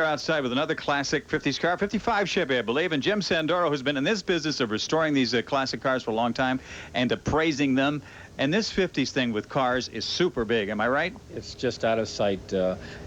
are outside with another classic 50s car, 55 Chevy, I believe, and Jim Sandoro, who's been in this business of restoring these classic cars for a long time and appraising them. And this 50s thing with cars is super big, am I right? It's just out of sight,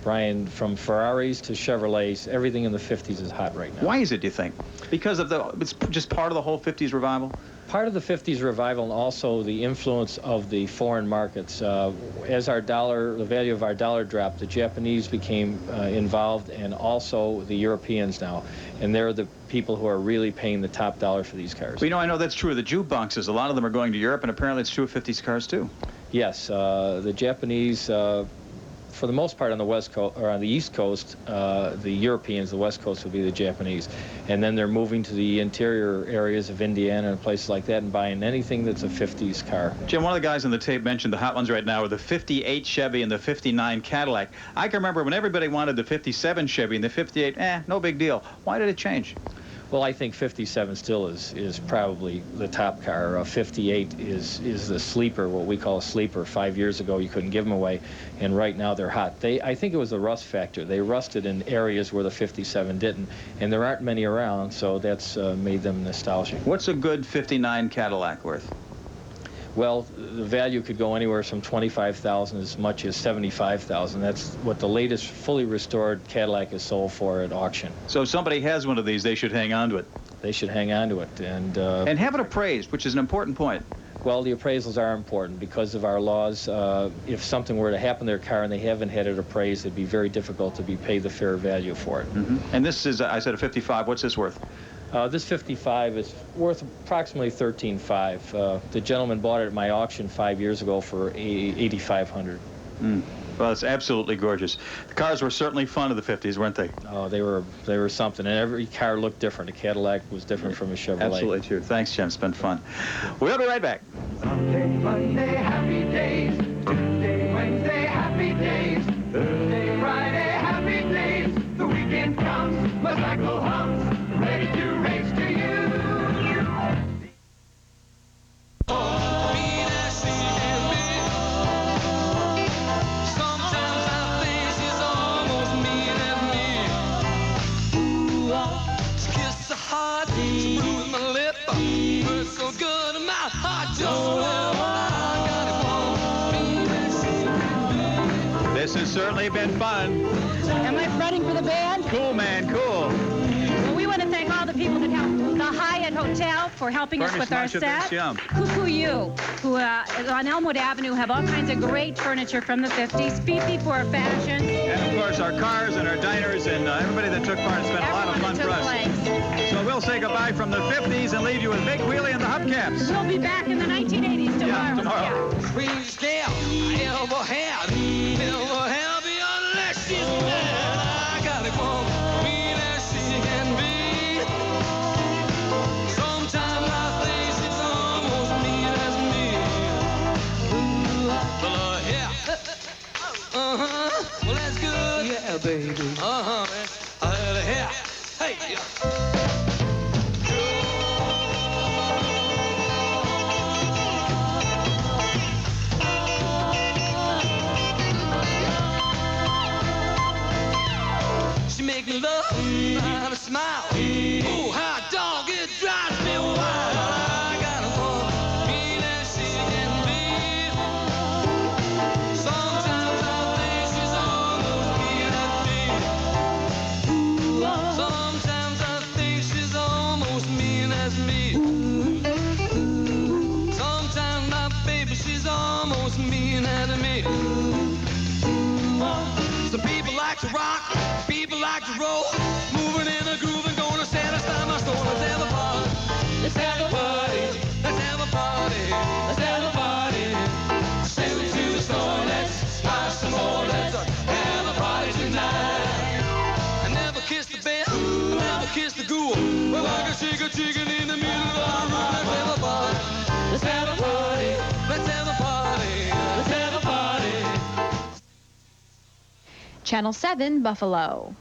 Brian. From Ferraris to Chevrolets, everything in the 50s is hot right now. Why is it, do you think? Because of it's just part of the whole 50s revival? Part of the 50s revival, and also the influence of the foreign markets. As the value of our dollar dropped, the Japanese became involved, and also the Europeans now. And they're the people who are really paying the top dollar for these cars. Well, I know that's true of the jukeboxes. A lot of them are going to Europe, and apparently it's true of 50s cars, too. Yes, the Japanese, for the most part on the West Coast, or on the East Coast, the Europeans, the West Coast would be the Japanese. And then they're moving to the interior areas of Indiana and places like that and buying anything that's a 50s car. Jim, one of the guys on the tape mentioned the hot ones right now are the 58 Chevy and the 59 Cadillac. I can remember when everybody wanted the 57 Chevy and the 58, no big deal. Why did it change? Well, I think 57 still is probably the top car. 58 is the sleeper, what we call a sleeper. 5 years ago, you couldn't give them away, and right now they're hot. I think it was the rust factor. They rusted in areas where the 57 didn't, and there aren't many around, so that's made them nostalgic. What's a good 59 Cadillac worth? Well, the value could go anywhere from $25,000 as much as $75,000. That's what the latest fully restored Cadillac is sold for at auction. So if somebody has one of these, they should hang on to it. They should hang on to it. And have it appraised, which is an important point. Well, the appraisals are important because of our laws. If something were to happen to their car and they haven't had it appraised, it'd be very difficult to be paid the fair value for it. And this is, I said, a 55. What's this worth? This 55 is worth approximately $13,500. The gentleman bought it at my auction 5 years ago for $8,500. Well, it's absolutely gorgeous. The cars were certainly fun of the 50s, weren't they? Oh, they were something, and every car looked different. A Cadillac was different from a Chevrolet. Absolutely true. Thanks, Jim. It's been fun. We'll be right back. Sunday, Monday, happy days. Tuesday, Wednesday, happy days. Thursday, Friday, happy days. The weekend comes, my cycle hums, ready to race to you. This has certainly been fun. Am I fretting for the band? Cool, man, cool. Well, we want to thank all the people that helped the Hyatt Hotel for helping us with our set. Cuckoo You, who is on Elmwood Avenue, have all kinds of great furniture from the 50s. Fifi for fashion. And, of course, our cars and our diners and everybody that took part. It's been a lot of fun for us. So we'll say goodbye from the 50s and leave you with Big Wheelie and the Hubcaps. We'll be back in the 1980s tomorrow. Yeah, tomorrow. Sweetest gal I ever had unless she's mad. I got it wrong, mean as she can be. Sometimes I think she's almost mean as me. But yeah, well that's good. Yeah, baby. Man. I had a hair. Hey. Make me love and a smile. Ooh, hot dog, it drives me wild. I got a woman, mean as she can be. Sometimes I think she's almost mean as me. Sometimes I think she's almost mean as me. Sometimes my baby, she's almost mean as me. Some people like to rock. People like to roll, moving in a groove and gonna satisfy my soul. Let's have a party. Let's have a party. Let's have a party. Let's have a party. Sail to the store. Let's buy some more. Let's have a party tonight. I never kissed the bell. I never kissed the ghoul. Well, I can shake a chicken in the middle of the room. Let's have a party. Let's have a party. Let's have a party. Let's have a party. Channel 7, Buffalo.